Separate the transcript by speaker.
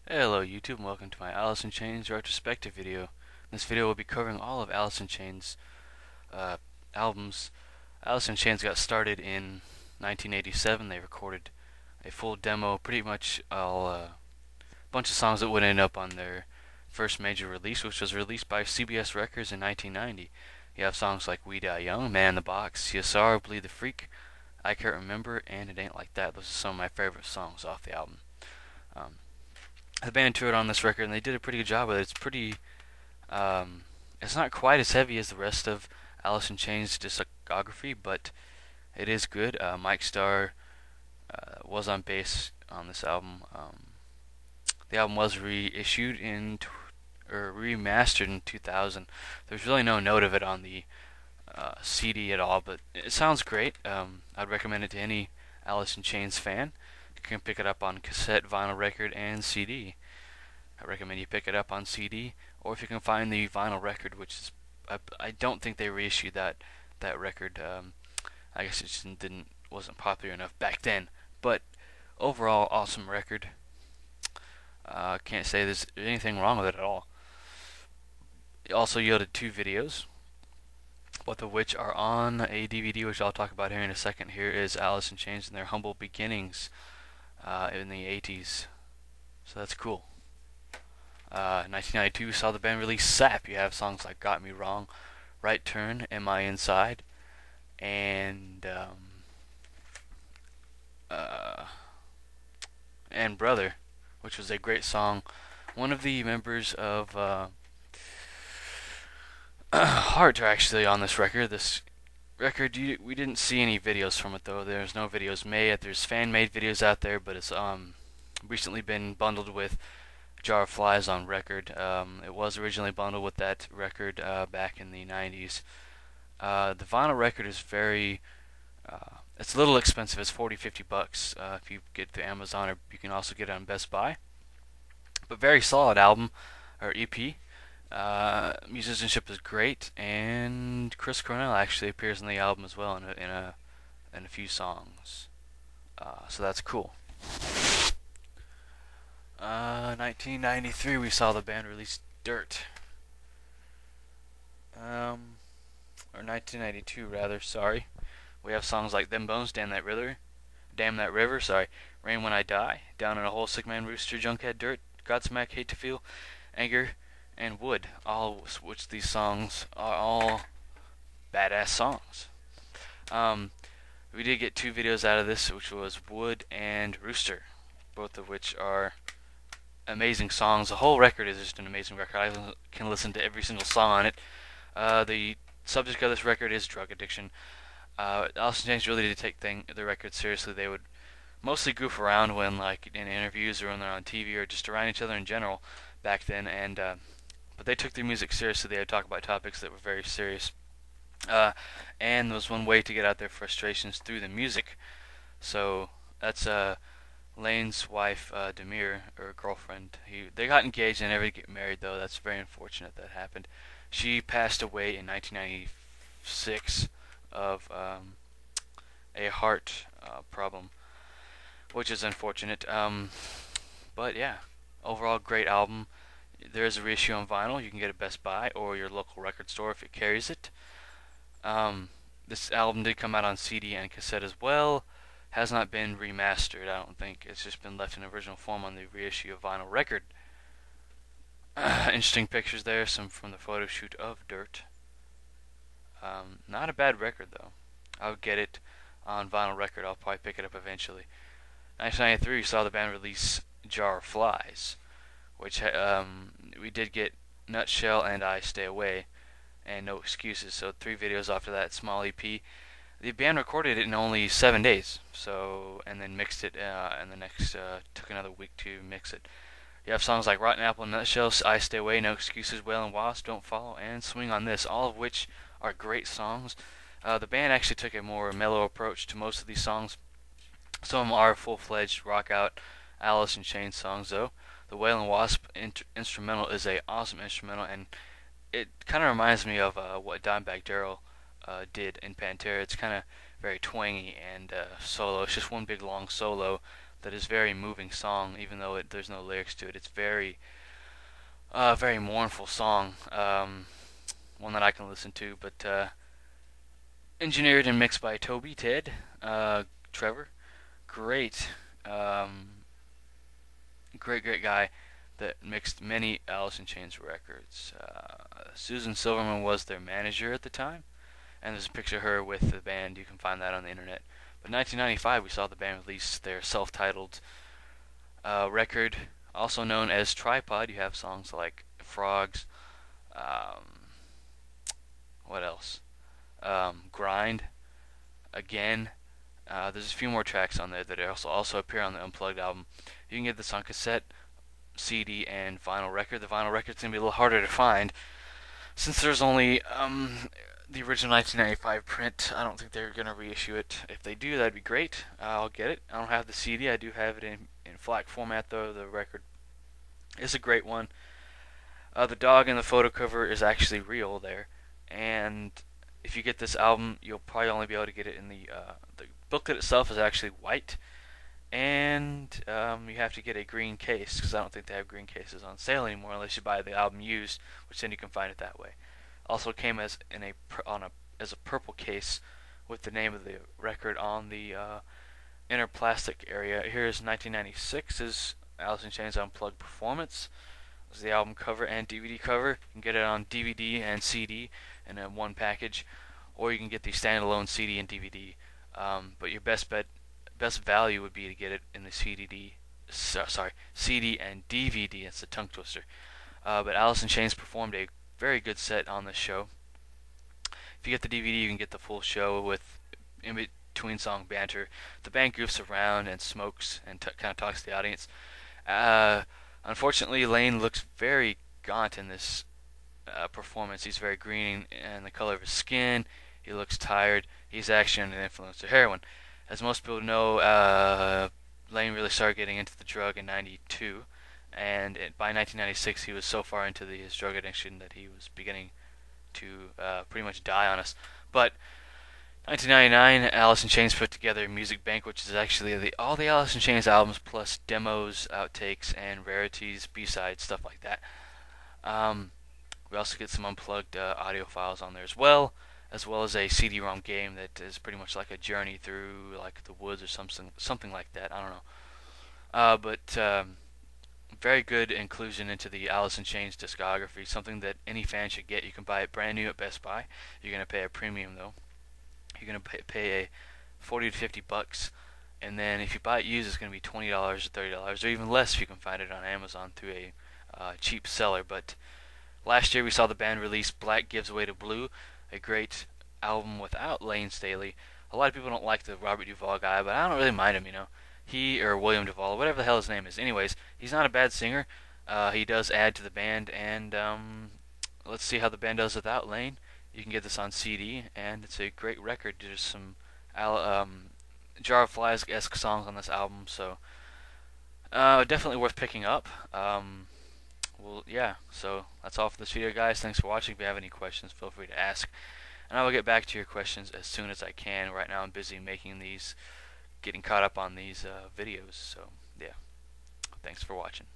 Speaker 1: Hello YouTube and welcome to my Alice in Chains retrospective video. In this video we'll be covering all of Alice in Chains uh, albums. Alice in Chains got started in 1987. They recorded a full demo, pretty much all bunch of songs that would end up on their first major release, which was released by CBS Records in 1990. You have songs like We Die Young, Man in the Box, CSR, Bleed the Freak, I Can't Remember, and It Ain't Like That. Those are some of my favorite songs off the album. Um, the band toured on this record, and they did a pretty good job with it. Um, it's not quite as heavy as the rest of Alice in Chains' discography, but it is good. Mike Starr was on bass on this album. The album was reissued or remastered in 2000. There's really no note of it on the CD at all, but it sounds great. I'd recommend it to any Alice in Chains fan. You can pick it up on cassette, vinyl record, and CD. I recommend you pick it up on CD, or if you can find the vinyl record, which is I don't think they reissued that record. I guess it just wasn't popular enough back then. But overall, awesome record. Can't say there's anything wrong with it at all. It also yielded 2 videos, both of which are on a DVD, which I'll talk about here in a second. Here is Alice in Chains and their humble beginnings in the 80s. So that's cool. 1992 saw the band release Sap. You have songs like Got Me Wrong, Right Turn, Am I Inside, and Brother, which was a great song. One of the members of Heart are actually on this record. This record, we didn't see any videos from it though. There's no videos made. There's fan-made videos out there, but it's recently been bundled with Jar of Flies on record. It was originally bundled with that record back in the 90s. The vinyl record is it's a little expensive. It's 40-50 bucks if you get it through Amazon, or you can also get it on Best Buy. But very solid album, or EP. Musicianship is great, and Chris Cornell actually appears in the album as well in a few songs. So that's cool. 1993, we saw the band release Dirt. Or 1992 rather. Sorry. We have songs like Them Bones, Damn That River. Sorry. Rain When I Die, Down in a Hole, Sick Man, Rooster, Junkhead, Dirt, Godsmack, Hate to Feel, Anger, and Wood. All which these songs are all badass songs. We did get 2 videos out of this, which was Wood and Rooster, both of which are amazing songs. The whole record is just an amazing record. I can listen to every single song on it. The subject of this record is drug addiction. Alice in Chains really did take the record seriously. They would mostly goof around when, like, in interviews or when they're on TV or just around each other in general back then. And but they took their music seriously. They would talk about topics that were very serious. And there was one way to get out their frustrations through the music. So that's Lane's wife, Demir, or girlfriend. They got engaged and never get married, though. That's very unfortunate that happened. She passed away in 1996 of a heart problem, which is unfortunate. But yeah, overall great album. There is a reissue on vinyl. You can get it at Best Buy or your local record store if it carries it. This album did come out on CD and cassette as well. Has not been remastered, I don't think. It's just been left in original form on the reissue of vinyl record. Interesting pictures there, some from the photo shoot of Dirt. Not a bad record though. I would get it on vinyl record. I'll probably pick it up eventually. 1993, we saw the band release Jar of Flies, which we did get Nutshell and I Stay Away and No Excuses. So 3 videos after that small EP. The band recorded it in only 7 days, and then mixed it, and the next took another week to mix it. You have songs like Rotten Apple, Nutshell, I Stay Away, No Excuses, Wailing Wasp, Don't Follow, and Swing on This, all of which are great songs. The band actually took a more mellow approach to most of these songs. Some of them are full-fledged rock-out Alice in Chains songs, though. The Wailing Wasp instrumental is a awesome instrumental, and it kind of reminds me of what Dimebag Darrell did in Pantera. It's kind of very twangy and solo. It's just one big long solo that is very moving song, even though there's no lyrics to it. It's very mournful song, one that I can listen to, but engineered and mixed by Toby, Ted, Trevor. Great, um, great guy that mixed many Alice in Chains records. Susan Silverman was their manager at the time, and there's a picture of her with the band. You can find that on the internet. But in 1995, we saw the band release their self-titled record, also known as Tripod. You have songs like Frogs, um, what else? Grind, Again. There's a few more tracks on there that also appear on the Unplugged album. You can get this on cassette, CD, and vinyl record. The vinyl record's gonna be a little harder to find since there's only the original 1995 print. I don't think they're gonna reissue it. If they do, that'd be great. I'll get it. I don't have the CD. I do have it in FLAC format though. The record is a great one. The dog in the photo cover is actually real there, and if you get this album, you'll probably only be able to get it in the booklet itself is actually white, and you have to get a green case because I don't think they have green cases on sale anymore unless you buy the album used, which then you can find it that way. Also came as as a purple case with the name of the record on the inner plastic area. Here's 1996's Alice in Chains Unplugged Performance. This is the album cover and DVD cover. You can get it on DVD and CD in one package, or you can get the standalone CD and DVD. But your best value would be to get it in the CD and DVD. It's a tongue twister. But Alice in Chains performed a very good set on this show. If you get the DVD, you can get the full show with in between song banter. The band goofs around and smokes and kind of talks to the audience. Unfortunately, Lane looks very gaunt in this performance. He's very green in the color of his skin. He looks tired. He's actually under the influence of heroin. As most people know, Lane really started getting into the drug in '92, and by 1996 he was so far into his drug addiction that he was beginning to pretty much die on us. But 1999, Alice in Chains put together Music Bank, which is actually all the Alice in Chains albums plus demos, outtakes, and rarities, B-sides, stuff like that. We also get some unplugged audio files on there as well as a CD-ROM game that is pretty much like a journey through like the woods or something like that. I don't know. But very good inclusion into the Alice in Chains discography. Something that any fan should get. You can buy it brand new at Best Buy. You're gonna pay a premium though. You're gonna pay a 40 to 50 bucks, and then if you buy it used, it's gonna be $20 or $30 or even less if you can find it on Amazon through a cheap seller. But last year we saw the band release Black Gives Way to Blue, a great album without Lane Staley. A lot of people don't like the Robert Duvall guy, but I don't really mind him, He, or William Duvall, whatever the hell his name is. Anyways, he's not a bad singer. He does add to the band, and let's see how the band does without Lane. You can get this on CD, and it's a great record. There's some Jar of Flies-esque songs on this album, so definitely worth picking up. Well, yeah, so that's all for this video, guys. Thanks for watching. If you have any questions, feel free to ask, and I will get back to your questions as soon as I can. Right now I'm busy getting caught up on these videos, so yeah, thanks for watching.